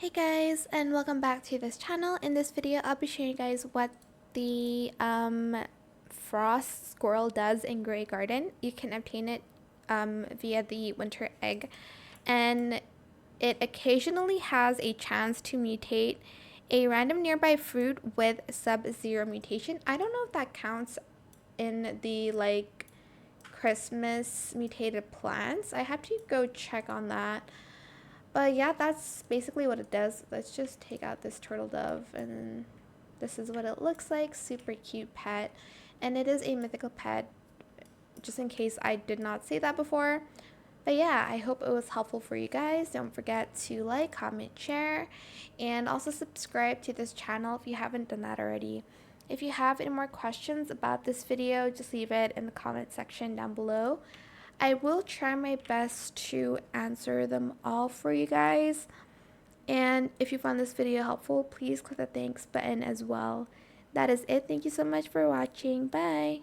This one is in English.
Hey guys, and welcome back to this channel. In this video, I'll be showing you guys what the Frost Squirrel does in Grey Garden. You can obtain it via the winter egg, and it occasionally has a chance to mutate a random nearby fruit with Subzero mutation. I don't know if that counts in the Christmas mutated plants. I have to go check on that. But yeah, that's basically what it does. Let's just take out this turtle dove, and this is what it looks like. Super cute pet, and it is a mythical pet, just in case I did not say that before. But yeah, I hope it was helpful for you guys. Don't forget to like, comment, share, and also subscribe to this channel if you haven't done that already. If you have any more questions about this video, just leave it in the comment section down below. I will try my best to answer them all for you guys. And if you found this video helpful, please click the thanks button as well. That is it. Thank you so much for watching. Bye.